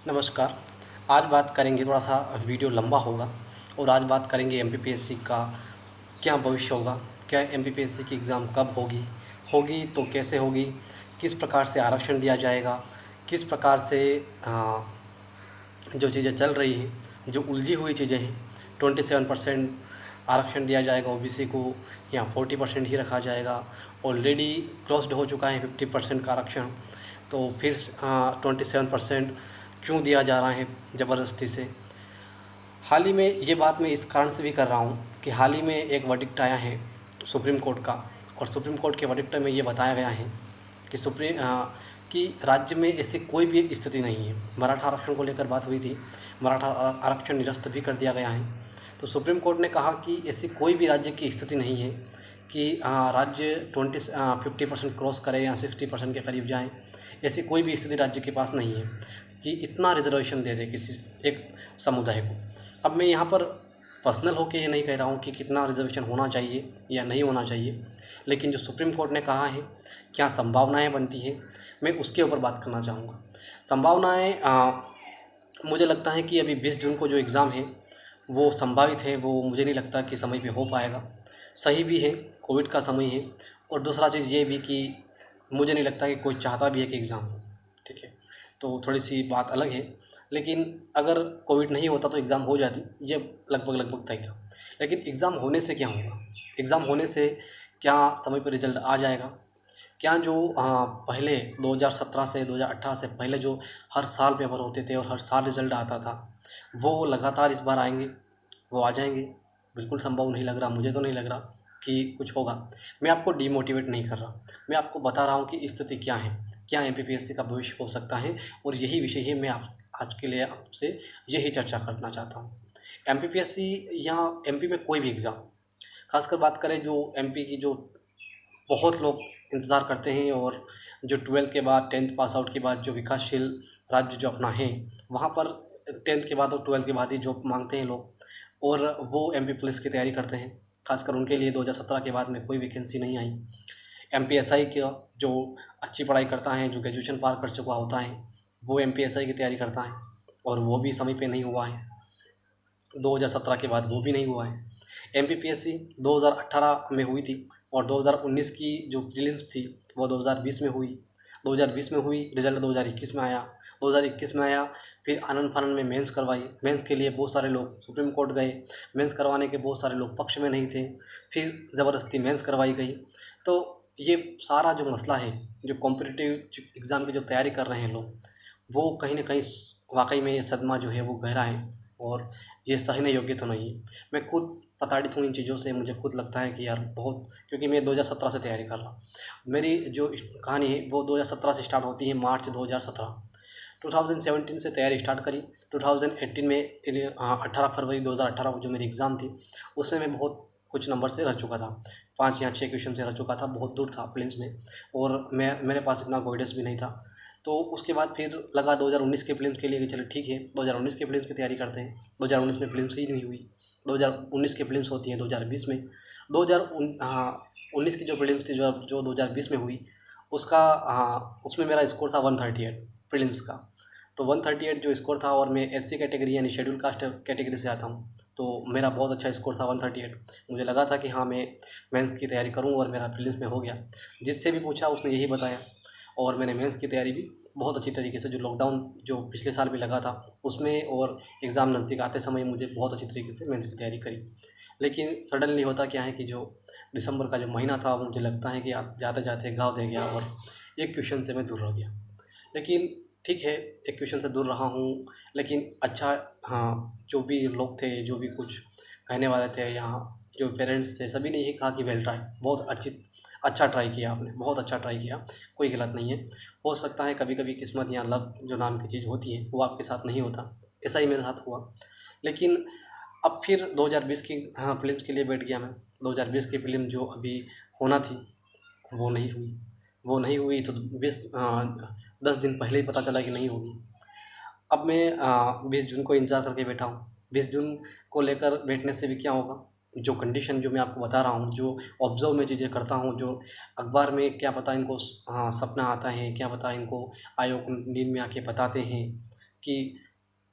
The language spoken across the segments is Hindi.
नमस्कार। आज बात करेंगे, थोड़ा सा वीडियो लंबा होगा और आज बात करेंगे एमपीपीएससी का क्या भविष्य होगा, क्या एमपीपीएससी की एग्ज़ाम कब होगी, होगी तो कैसे होगी, किस प्रकार से आरक्षण दिया जाएगा, किस प्रकार से जो चीज़ें चल रही हैं, जो उलझी हुई चीज़ें हैं, 27% आरक्षण दिया जाएगा ओबीसी को या 40% ही रखा जाएगा। ऑलरेडी क्रॉस्ड हो चुका है 50% का आरक्षण, तो फिर 27% क्यों दिया जा रहा है ज़बरदस्ती से। हाल ही में ये बात मैं इस कारण से भी कर रहा हूँ कि हाल ही में एक वर्डिक्ट आया है सुप्रीम कोर्ट का, और सुप्रीम कोर्ट के वर्डिक्ट में ये बताया गया है कि कि राज्य में ऐसी कोई भी स्थिति नहीं है। मराठा आरक्षण को लेकर बात हुई थी, मराठा आरक्षण निरस्त भी कर दिया गया है। तो सुप्रीम कोर्ट ने कहा कि ऐसी कोई भी राज्य की स्थिति नहीं है कि राज्य 50% क्रॉस करे या 60% के करीब जाए। ऐसी कोई भी स्थिति राज्य के पास नहीं है कि इतना रिजर्वेशन दे दे किसी एक समुदाय को। अब मैं यहाँ पर पर्सनल होकर ये नहीं कह रहा हूँ कि कितना रिजर्वेशन होना चाहिए या नहीं होना चाहिए, लेकिन जो सुप्रीम कोर्ट ने कहा है, क्या संभावनाएं बनती हैं, मैं उसके ऊपर बात करना चाहूँगा। संभावनाएं मुझे लगता है कि अभी 20 जून को जो एग्ज़ाम है वो संभावित है, वो मुझे नहीं लगता कि समय पे हो पाएगा। सही भी है, कोविड का समय है, और दूसरा चीज़ ये भी कि मुझे नहीं लगता कि कोई चाहता भी है कि एग्ज़ाम हो, ठीक है। तो थोड़ी-सी बात अलग है, लेकिन अगर कोविड नहीं होता तो एग्ज़ाम हो जाती, ये लगभग तय था। लेकिन एग्ज़ाम होने से क्या होगा? एग्ज़ाम होने से क्या समय पे रिज़ल्ट आ जाएगा? क्या जो पहले 2017 से 2018 से पहले जो हर साल पेपर होते थे और हर साल रिज़ल्ट आता था, वो लगातार इस बार आएँगे? वो आ जाएँगे? बिल्कुल संभव नहीं लग रहा, मुझे तो नहीं लग रहा कि कुछ होगा। मैं आपको डिमोटिवेट नहीं कर रहा, मैं आपको बता रहा हूँ कि स्थिति क्या है, क्या एमपीपीएससी का भविष्य हो सकता है, और यही विषय है। मैं आप आज के लिए आपसे यही चर्चा करना चाहता हूँ। एमपीपीएससी या एमपी में कोई भी एग्ज़ाम, ख़ासकर बात करें जो एमपी की, जो बहुत लोग इंतज़ार करते हैं, और जो 12th के बाद 10th पास आउट के बाद जो विकासशील राज्य जो अपना है, वहाँ पर 10th के बाद और 12th के बाद ही जॉब मांगते हैं लोग, और वो एमपी पुलिस की तैयारी करते हैं। खासकर उनके लिए 2017 के बाद में कोई वैकेंसी नहीं आई। एमपीएसआई का जो अच्छी पढ़ाई करता है, जो ग्रेजुएशन पार कर चुका होता है, वो एमपीएसआई की तैयारी करता है, और वो भी समय पे नहीं हुआ है। 2017 के बाद वो भी नहीं हुआ है। एमपीपीएससी 2018 में हुई थी, और 2019 की जो प्रीलिम्स थी वो 2020 में हुई। 2020 में हुई, रिज़ल्ट 2021 में आया। 2021 में आया, फिर आनन-फानन में मेंस करवाई। मेंस के लिए बहुत सारे लोग सुप्रीम कोर्ट गए, मेंस करवाने के बहुत सारे लोग पक्ष में नहीं थे, फिर ज़बरदस्ती मेंस करवाई गई। तो ये सारा जो मसला है, जो कॉम्पिटिटिव एग्ज़ाम की जो तैयारी कर रहे हैं लोग, वो कहीं न कहीं वाक़ई में ये सदमा जो है वो गहरा है, और ये सहने योग्य तो नहीं है। मैं खुद प्रताड़ित हूँ इन चीज़ों से। मुझे खुद लगता है कि यार बहुत, क्योंकि मैं 2017 से तैयारी कर रहा हूँ। मेरी जो कहानी है वो 2017 से स्टार्ट होती है, मार्च 2017। 2017 से तैयारी स्टार्ट करी। 2018 में 18 फरवरी 2018 को जो मेरी एग्ज़ाम थी, उसमें मैं बहुत कुछ नंबर से रह चुका था। 5 या 6 क्वेश्चन से रह चुका था, बहुत दूर था प्रीलिम्स में, और मेरे पास इतना कॉन्फिडेंस भी नहीं था। तो उसके बाद फिर लगा 2019 के प्रीलिम्स के लिए कि चलो ठीक है, 2019 के प्रीलिम्स की तैयारी करते हैं। 2019 में प्रीलिम्स ही नहीं हुई। 2019 की प्रीलिम्स होती हैं 2020 में। 19 की जो प्रीलिम्स थी, जो 2020 में हुई, उसमें मेरा स्कोर था 138 प्रीलिम्स का। तो 138 जो स्कोर था, और मैं एससी कैटेगरी यानी शेड्यूल कास्ट कैटेगरी से आता हूँ, तो मेरा बहुत अच्छा स्कोर था 138। मुझे लगा था कि हाँ, मैं मेंस की तैयारी करूँ, और मेरा प्रीलिम्स में हो गया। जिससे भी पूछा उसने यही बताया, और मैंने मेंस की तैयारी भी बहुत अच्छी तरीके से, जो लॉकडाउन जो पिछले साल भी लगा था उसमें, और एग्ज़ाम नज़दीक आते समय मुझे बहुत अच्छी तरीके से मेंस की तैयारी करी। लेकिन सडनली होता क्या है कि जो दिसंबर का जो महीना था, वो मुझे लगता है कि आप जाते-जाते घाव दे गया, और एक क्वेश्चन से मैं दूर रह गया। लेकिन ठीक है, एक क्वेश्चन से दूर रहा हूँ, लेकिन अच्छा, हाँ, जो भी लोग थे, जो भी कुछ कहने वाले थे, यहाँ जो पेरेंट्स थे, सभी ने यही कहा कि वेल ट्राई, बहुत अच्छा ट्राई किया आपने, बहुत अच्छा ट्राई किया, कोई गलत नहीं है। हो सकता है कभी-कभी किस्मत या लक जो नाम की चीज़ होती है, वो आपके साथ नहीं होता। ऐसा ही मेरे साथ हुआ। लेकिन अब फिर 2020 की प्रीलिम्स के लिए बैठ गया मैं। 2020 की प्रीलिम जो अभी होना थी, वो नहीं हुई। वो नहीं हुई तो 10 दिन पहले ही पता चला कि नहीं होगी। अब मैं 20 जून को इंतज़ार करके बैठा हूँ। 20 जून को लेकर बैठने से भी क्या होगा? जो कंडीशन जो मैं आपको बता रहा हूँ, जो ऑब्ज़र्व मैं चीज़ें करता हूँ, जो अखबार में क्या पता इनको सपना आता है, क्या पता इनको आयोग नींद में आके बताते हैं, कि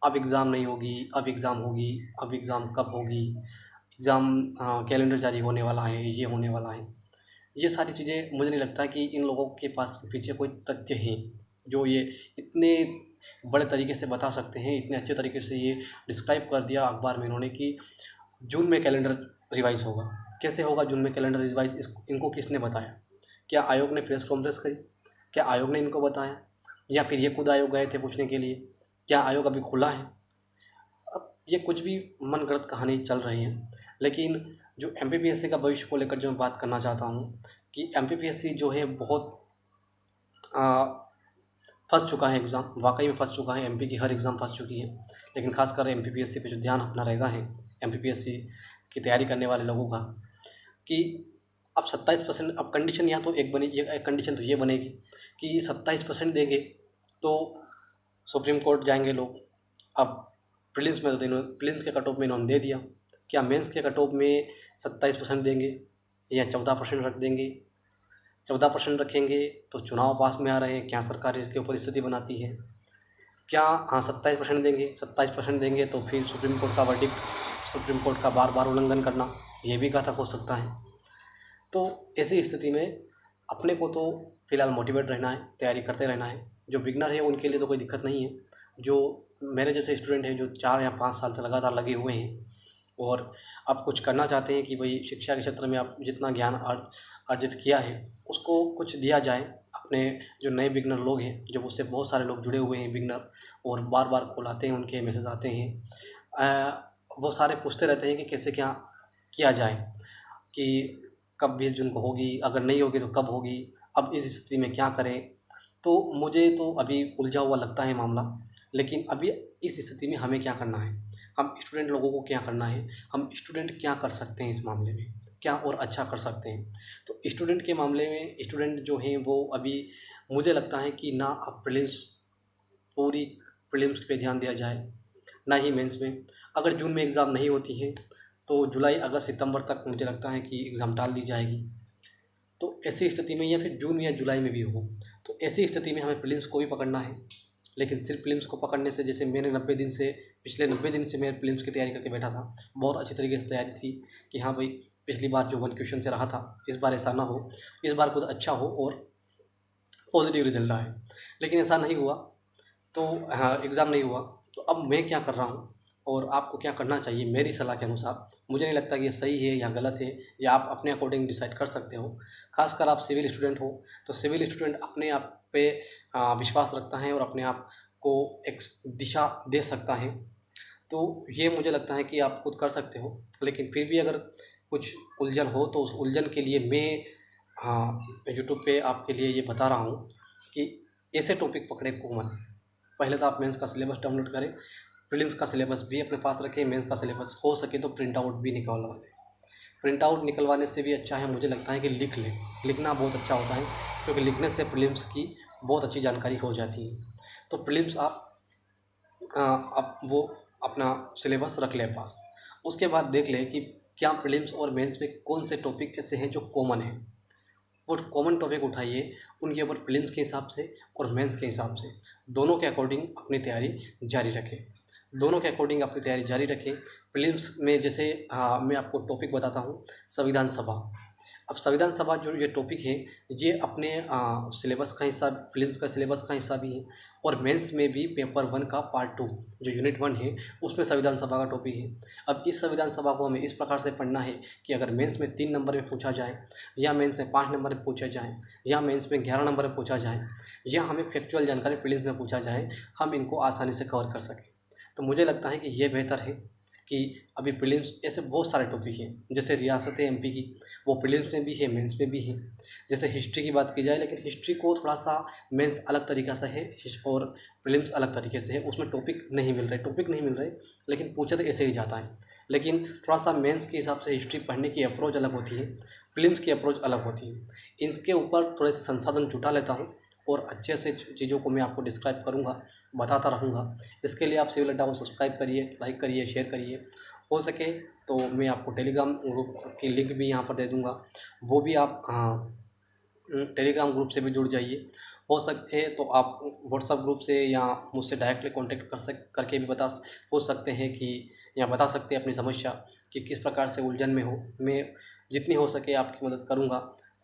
अब एग्ज़ाम नहीं होगी, अब एग्ज़ाम होगी, अब एग्ज़ाम कब होगी, एग्ज़ाम कैलेंडर जारी होने वाला है, ये होने वाला है। ये सारी चीज़ें मुझे नहीं लगता कि इन लोगों के पास पीछे कोई तथ्य हैं, जो ये इतने बड़े तरीके से बता सकते हैं, इतने अच्छे तरीके से ये डिस्क्राइब कर दिया अखबार में इन्होंने कि जून में कैलेंडर रिवाइज़ होगा। कैसे होगा जून में कैलेंडर रिवाइज़, इनको किसने बताया? क्या आयोग ने प्रेस कॉन्फ्रेंस करी? क्या आयोग ने इनको बताया? या फिर ये खुद आयोग गए थे पूछने के लिए? क्या आयोग अभी खुला है? अब ये कुछ भी मनगढ़ंत कहानी चल रही है। लेकिन जो एमपीपीएससी का भविष्य को लेकर जो मैं बात करना चाहता हूँ कि एमपीपीएससी जो है बहुत फँस चुका है एग्ज़ाम, वाक़ई में फँस चुका है। एमपी की हर एग्ज़ाम फँस चुकी है। लेकिन ख़ासकर एमपीपीएससी पे जो ध्यान अपना रहता है, एमपीपीएससी की तैयारी करने वाले लोगों का, कि अब 27% अब कंडीशन या तो एक बनी, ये एक कंडीशन तो ये बनेगी कि 27% देंगे तो सुप्रीम कोर्ट जाएंगे लोग। अब प्रीलिम्स में तो प्रीलिम्स के कट ऑफ में इन्होंने दे दिया, क्या मेंस के कट ऑफ में 27% देंगे या 14% रख देंगे? 14% रखेंगे तो चुनाव पास में आ रहे हैं, क्या सरकार इसके ऊपर स्थिति बनाती है? क्या हाँ 27% देंगे, 27% देंगे तो फिर सुप्रीम कोर्ट का वर्डिक्ट, सुप्रीम कोर्ट का बार बार उल्लंघन करना, ये भी घातक हो सकता है। तो ऐसी स्थिति में अपने को तो फ़िलहाल मोटिवेट रहना है, तैयारी करते रहना है। जो बिगनर है उनके लिए तो कोई दिक्कत नहीं है। जो मेरे जैसे स्टूडेंट हैं, जो 4 या 5 साल से लगातार लगे हुए हैं और आप कुछ करना चाहते हैं कि भाई शिक्षा के क्षेत्र में आप जितना ज्ञान अर्जित किया है उसको कुछ दिया जाए। अपने जो नए बिगनर लोग हैं, जो मुझसे बहुत सारे लोग जुड़े हुए हैं बिगनर, और बार बार कॉल आते हैं, उनके मैसेज आते हैं, वो सारे पूछते रहते हैं कि कैसे क्या किया जाए, कि कब 20 जून को होगी, अगर नहीं होगी तो कब होगी, अब इस स्थिति में क्या करें। तो मुझे तो अभी उलझा हुआ लगता है मामला। लेकिन अभी इस स्थिति में हमें क्या करना है, हम स्टूडेंट लोगों को क्या करना है, हम स्टूडेंट क्या कर सकते हैं इस मामले में, क्या और अच्छा कर सकते हैं। तो स्टूडेंट के मामले में स्टूडेंट जो हैं वो अभी मुझे लगता है कि ना अब प्रीलिम्स, पूरी प्रीलिम्स पे ध्यान दिया जाए, ना ही मेंस में। अगर जून में एग्ज़ाम नहीं होती है तो जुलाई, अगस्त, सितंबर तक मुझे लगता है कि एग्ज़ाम टाल दी जाएगी। तो ऐसी स्थिति में, या फिर जून या जुलाई में भी हो, तो ऐसी स्थिति में हमें प्रीलिम्स को भी पकड़ना है। लेकिन सिर्फ प्रीलिम्स को पकड़ने से, जैसे मैंने 90 दिन से, पिछले 90 दिन से मैं प्रीलिम्स की तैयारी करके बैठा था, बहुत अच्छी तरीके से तैयारी थी कि हाँ भाई पिछली बार जो 1 क्वेश्चन से रहा था, इस बार ऐसा ना हो, इस बार कुछ अच्छा हो और पॉजिटिव रिजल्ट आए। लेकिन ऐसा नहीं हुआ, तो हाँ एग्ज़ाम नहीं हुआ। तो अब मैं क्या कर रहा हूँ और आपको क्या करना चाहिए मेरी सलाह के अनुसार, मुझे नहीं लगता कि ये सही है या गलत है, या आप अपने अकॉर्डिंग डिसाइड कर सकते हो। खासकर आप सिविल स्टूडेंट हो, तो सिविल स्टूडेंट अपने आप पे विश्वास रखता है और अपने आप को एक दिशा दे सकता है। तो ये मुझे लगता है कि आप खुद कर सकते हो। लेकिन फिर भी अगर कुछ उलझन हो तो उस उलझन के लिए मैं यूट्यूब पे आपके लिए ये बता रहा हूँ कि ऐसे टॉपिक पकड़े कॉमन। पहले तो आप मेंस का सिलेबस डाउनलोड करें, प्रीलिम्स का सिलेबस भी अपने पास रखें, मेंस का सिलेबस हो सके तो प्रिंट आउट भी निकलवा लें। प्रिंट आउट निकलवाने से भी अच्छा है, मुझे लगता है कि लिख लें। लिखना बहुत अच्छा होता है, क्योंकि लिखने से प्रीलिम्स की बहुत अच्छी जानकारी हो जाती है। तो प्रीलिम्स आप वो अपना सिलेबस रख लें पास। उसके बाद देख लें कि क्या प्रीलिम्स और मेंस में कौन से टॉपिक ऐसे हैं जो कॉमन हैं, और कॉमन टॉपिक उठाइए, उनके ऊपर प्रीलिम्स के हिसाब से और मेंस के हिसाब से दोनों के अकॉर्डिंग अपनी तैयारी जारी रखें। दोनों के अकॉर्डिंग अपनी तैयारी जारी रखें। प्रीलिम्स में जैसे मैं आपको टॉपिक बताता हूँ, संविधान सभा। अब संविधान सभा जो ये टॉपिक है, ये अपने सिलेबस का हिस्सा, प्रीलिम्स का सिलेबस का हिस्सा भी है, और मेंस में भी पेपर 1 का पार्ट 2 जो यूनिट 1 है उसमें संविधान सभा का टॉपिक है। अब इस संविधान सभा को हमें इस प्रकार से पढ़ना है कि अगर मेंस में 3 नंबर में पूछा जाए, या मेंस में 5 नंबर में पूछा जाए, या मेंस में 11 नंबर में पूछा जाए, या हमें फैक्चुअल जानकारी प्रीलिम्स में पूछा जाए, हम इनको आसानी से कवर कर सकें। तो मुझे लगता है कि ये बेहतर है कि अभी प्रीलिम्स, ऐसे बहुत सारे टॉपिक हैं जैसे रियासत एमपी की, वो प्रीलिम्स में भी है, मेंस में भी है। जैसे हिस्ट्री की बात की जाए, लेकिन हिस्ट्री को थोड़ा सा मेंस अलग तरीक़ा से है और प्रीलिम्स अलग तरीके से है, उसमें टॉपिक नहीं मिल रहे, लेकिन पूछा तो ऐसे ही जाता है। लेकिन थोड़ा सा मेंस के हिसाब से हिस्ट्री पढ़ने की अप्रोच अलग होती है, प्रीलिम्स की अप्रोच अलग होती है। इनके ऊपर थोड़े से संसाधन जुटा लेता हूँ और अच्छे से चीज़ों को मैं आपको डिस्क्राइब करूँगा, बताता रहूँगा। इसके लिए आप सिविल अड्डा को सब्सक्राइब करिए, लाइक करिए, शेयर करिए। हो सके तो मैं आपको टेलीग्राम ग्रुप की लिंक भी यहाँ पर दे दूँगा, वो भी आप टेलीग्राम ग्रुप से भी जुड़ जाइए। हो सके तो आप व्हाट्सएप ग्रुप से या मुझसे डायरेक्टली कॉन्टैक्ट करके भी पूछ सकते हैं कि या बता सकते हैं अपनी समस्या कि किस प्रकार से उलझन में हो। मैं जितनी हो सके आपकी मदद करूँगा।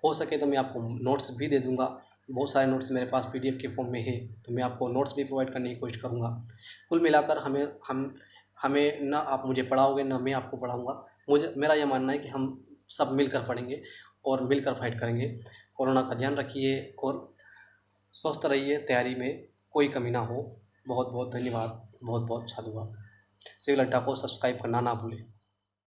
हो सके तो मैं आपको नोट्स भी दे दूँगा। बहुत सारे नोट्स मेरे पास पीडीएफ के फॉर्म में है, तो मैं आपको नोट्स भी प्रोवाइड करने की कोशिश करूँगा। कुल मिलाकर हमें ना आप मुझे पढ़ाओगे ना मैं आपको पढ़ाऊँगा। मेरा ये मानना है कि हम सब मिलकर पढ़ेंगे और मिलकर फाइट करेंगे। कोरोना का ध्यान रखिए और स्वस्थ रहिए, तैयारी में कोई कमी ना हो। बहुत बहुत धन्यवाद, बहुत बहुत साधुवाद। सिविल अड्डा को सब्सक्राइब करना ना भूलें।